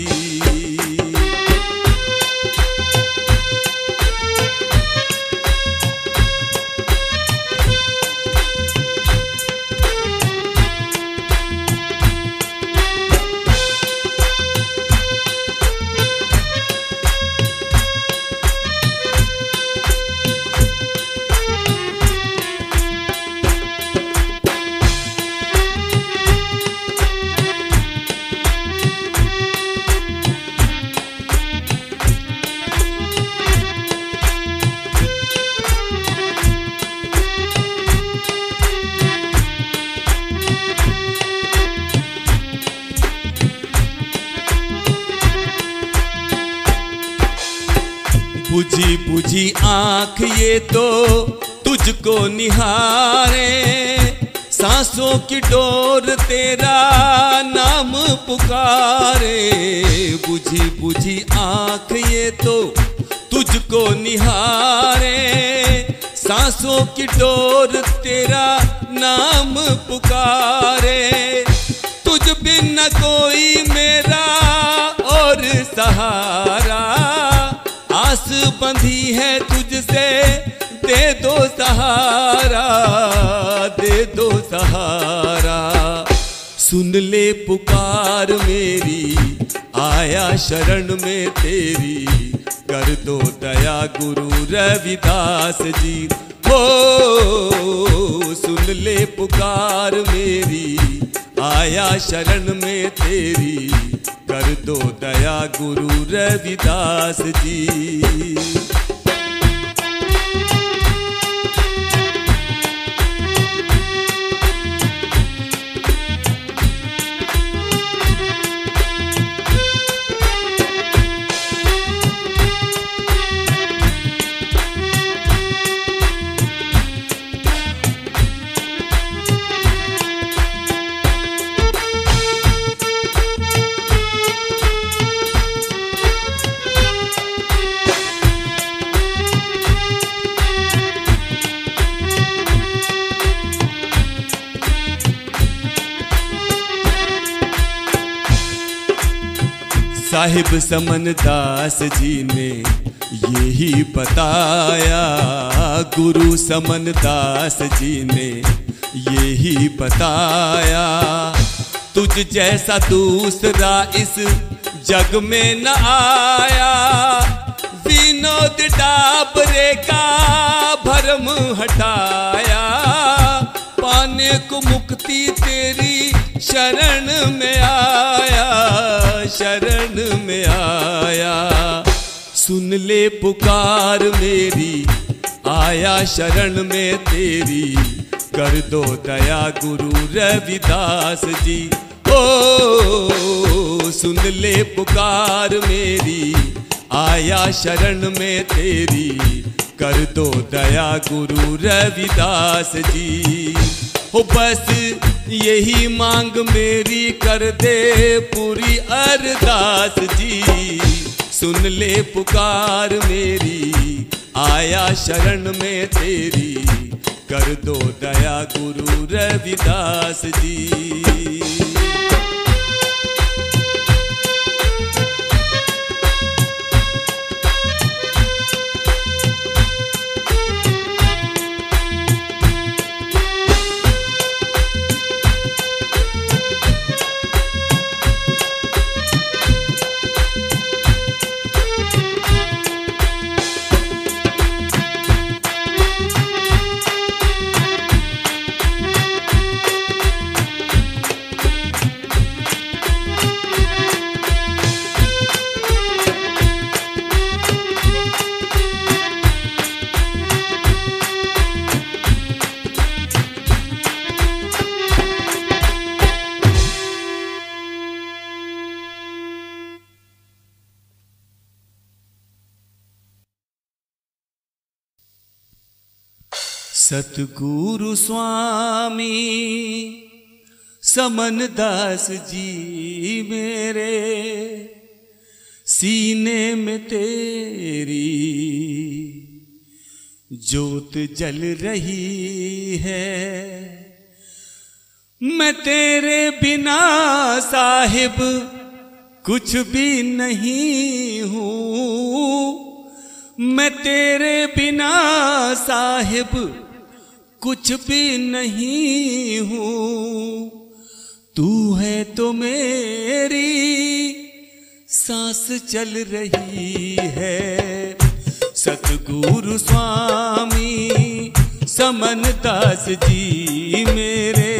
बुझी बुझी आँख ये तो तुझको निहारे, सांसों की डोर तेरा नाम पुकारे। बुझी बुझी आँख ये तो तुझको निहारे, सांसों की डोर तेरा नाम पुकारे। तुझ बिन न कोई मेरा और सहारा, आस बंधी है तुझसे, दे दो सहारा, दे दो सहारा। सुन ले पुकार मेरी, आया शरण में तेरी, कर दो दया गुरु रविदास जी। हो सुन ले पुकार मेरी, आया शरण में तेरी, कर दो दया गुरु रविदास जी। साहिब समन दास जी ने यही बताया गुरु समनदास जी ने, यही बताया तुझ जैसा दूसरा इस जग में न आया। विनोद डाबरे का भरम हटाया, पाने को मुक्ति तेरी शरण में आया, शरण में आया। सुन ले पुकार मेरी, आया शरण में तेरी, कर दो दया गुरु रविदास जी। ओ सुन ले पुकार मेरी, आया शरण में तेरी, कर दो दया गुरु रविदास जी। हो बस यही मांग मेरी, कर दे पूरी अरदास जी। सुन ले पुकार मेरी, आया शरण में तेरी, कर दो दया गुरु रविदास जी। सतगुरु स्वामी समनदास जी मेरे, सीने में तेरी ज्योत जल रही है। मैं तेरे बिना साहिब कुछ भी नहीं हूँ, मैं तेरे बिना साहिब कुछ भी नहीं हूँ। तू है तो मेरी सांस चल रही है। सतगुरु स्वामी समनदास जी मेरे,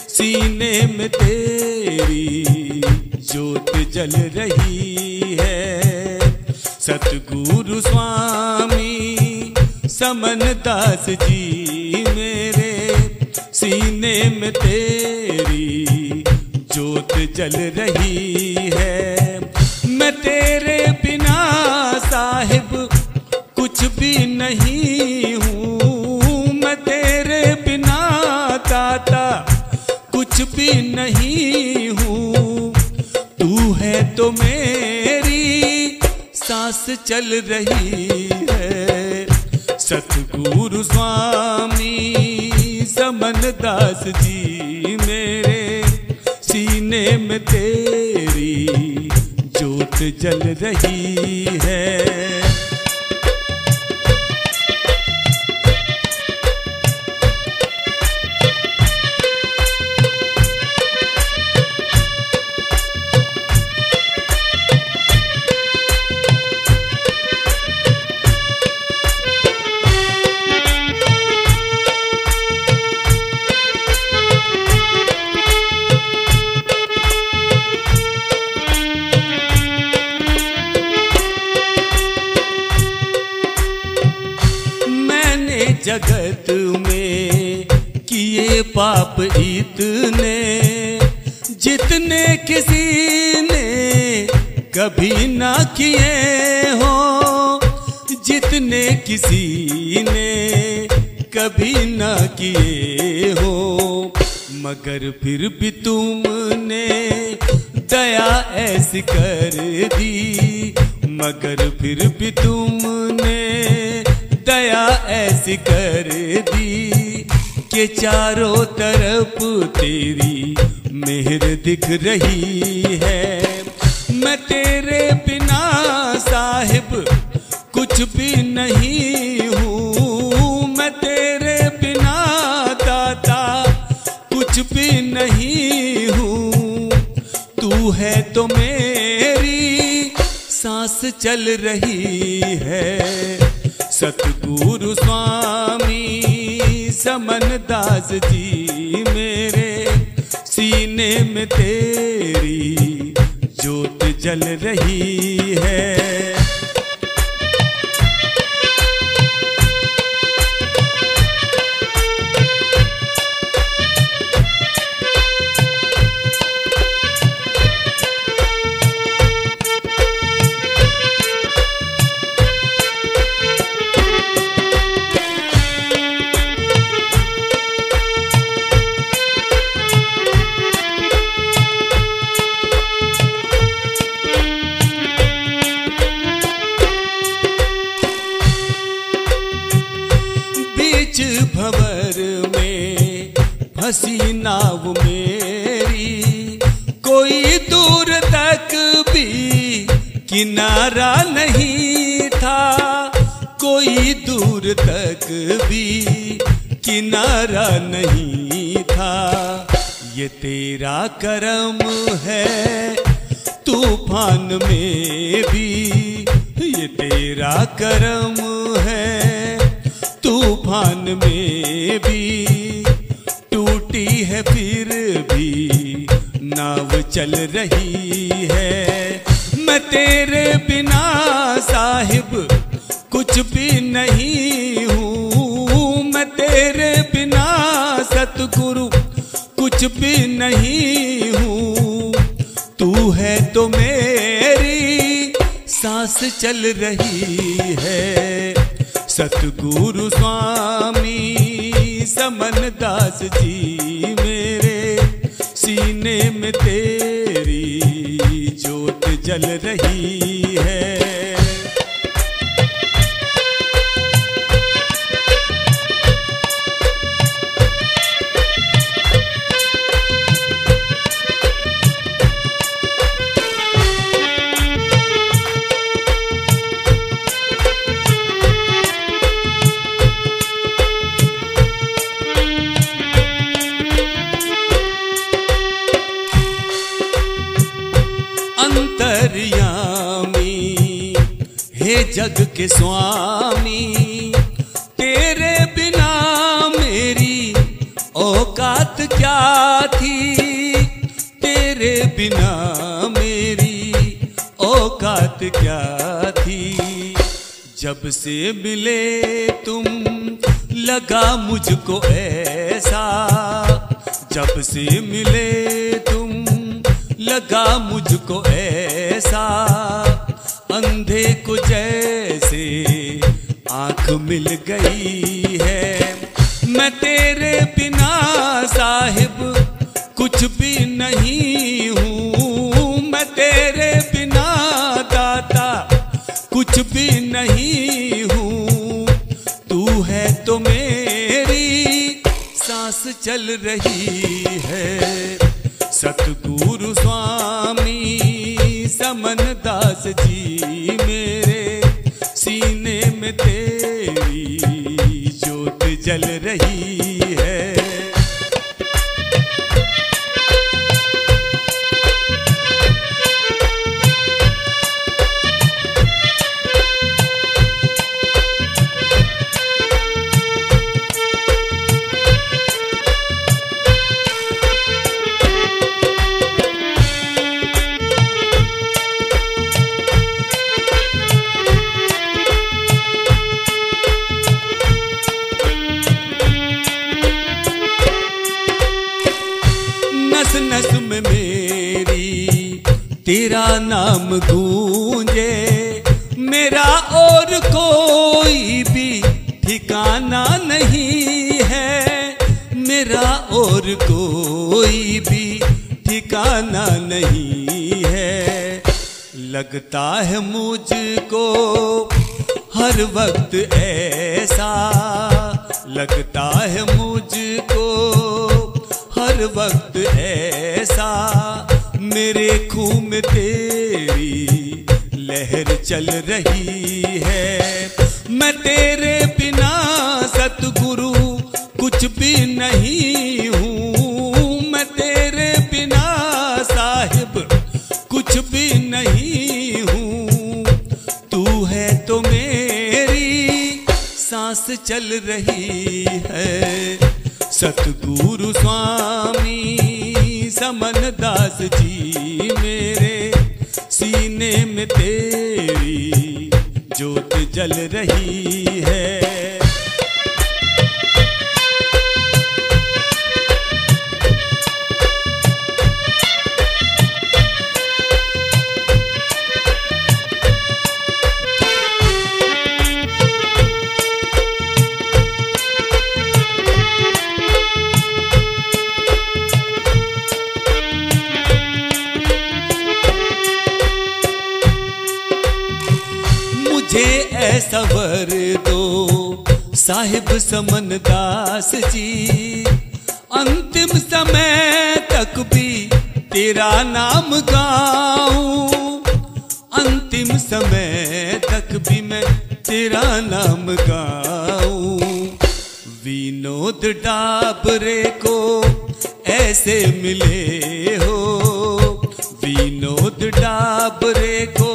सीने में तेरी ज्योत जल रही है। सतगुरु स्वामी समनदास जी मेरे, सीने में तेरी ज्योत जल रही है। मैं तेरे बिना साहिब कुछ भी नहीं हूँ, मैं तेरे बिना दाता कुछ भी नहीं हूँ। तू है तो मेरी सांस चल रही है। सतगुरु स्वामी समनदास जी मेरे, सीने में तेरी ज्योत जल रही है। जगत में किए पाप इतने, जितने किसी ने कभी ना किए हो, जितने किसी ने कभी ना किए हो। मगर फिर भी तुमने दया ऐसी कर दी, मगर फिर भी तुमने दया ऐसी कर दी कि चारों तरफ तेरी मेहर दिख रही है। मैं तेरे बिना साहिब कुछ भी नहीं हूँ मैं तेरे बिना दाता, कुछ भी नहीं हूँ। तू है तो मेरी सांस चल रही है। सतगुरु स्वामी समन दास जी मेरे सीने में तेरी ज्योत जल रही है। भंवर में फंसी नाव मेरी, कोई दूर तक भी किनारा नहीं था, कोई दूर तक भी किनारा नहीं था। ये तेरा करम है तूफान में भी, ये तेरा करम है तूफान में भी। टूटी है फिर भी नाव चल रही है। मैं तेरे बिना साहिब कुछ भी नहीं हूँ, मैं तेरे बिना सतगुरु कुछ भी नहीं हूँ। तू है तो मेरी सांस चल रही है। सतगुरु स्वामी समन दास जी मेरे सीने में तेरी ज्योत जल रही है। अंतर्यामी हे जग के स्वामी, तेरे बिना मेरी औकात क्या थी, तेरे बिना मेरी औकात क्या थी। जब से मिले तुम लगा मुझको ऐसा, जब से मिले तुम लगा मुझको ऐसा, अंधे को जैसे आंख मिल गई है। मैं तेरे बिना साहिब कुछ भी नहीं हूँ, मैं तेरे बिना दाता कुछ भी नहीं हूँ। तू है तो मेरी सांस चल रही है। सतगुरु स्वामी समन दास जी मेरे सीने में तेरी ज्योत जल रही है। नस नस में मेरी तेरा नाम गूंजे, मेरा और कोई भी ठिकाना नहीं है, मेरा और कोई भी ठिकाना नहीं है। लगता है मुझको हर वक्त ऐसा, लगता है मुझको हर वक्त ऐसा, मेरे खून में तेरी लहर चल रही है। मैं तेरे बिना सतगुरु कुछ भी नहीं हूँ, मैं तेरे बिना साहिब कुछ भी नहीं हूँ। तू है तो मेरी सांस चल रही है। सतगुरु स्वामी समन दास जी मेरे सीने में तेरी ज्योत जल रही है। मुझे ऐसा वर दो साहिब समन दास जी, अंतिम समय तक भी तेरा नाम गाऊं। अंतिम समय तक भी मैं तेरा नाम गाऊं। विनोद डाबरे को ऐसे मिले हो, विनोद डाबरे को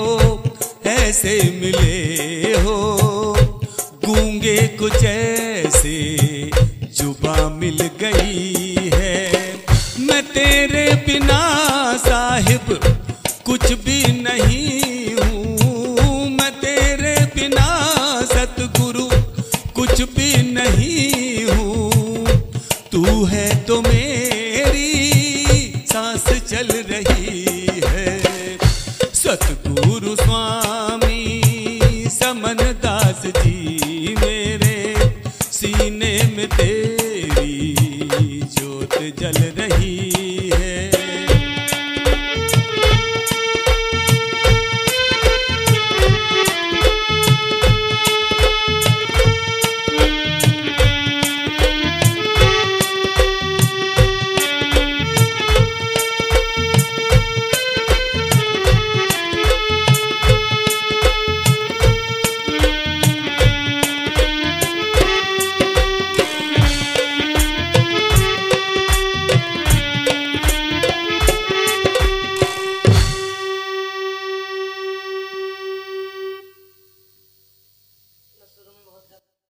ऐसे मिले हो। गूंगे को जैसे जुबा मिल गई है। मैं तेरे बिना साहिब कुछ भी नहीं हूँ, मैं तेरे बिना सतगुरु कुछ भी नहीं हूँ। तू है तो मेरी सांस चल रही है। सतगुरु स्वामी समन दास जी मेरे सीने में तेरे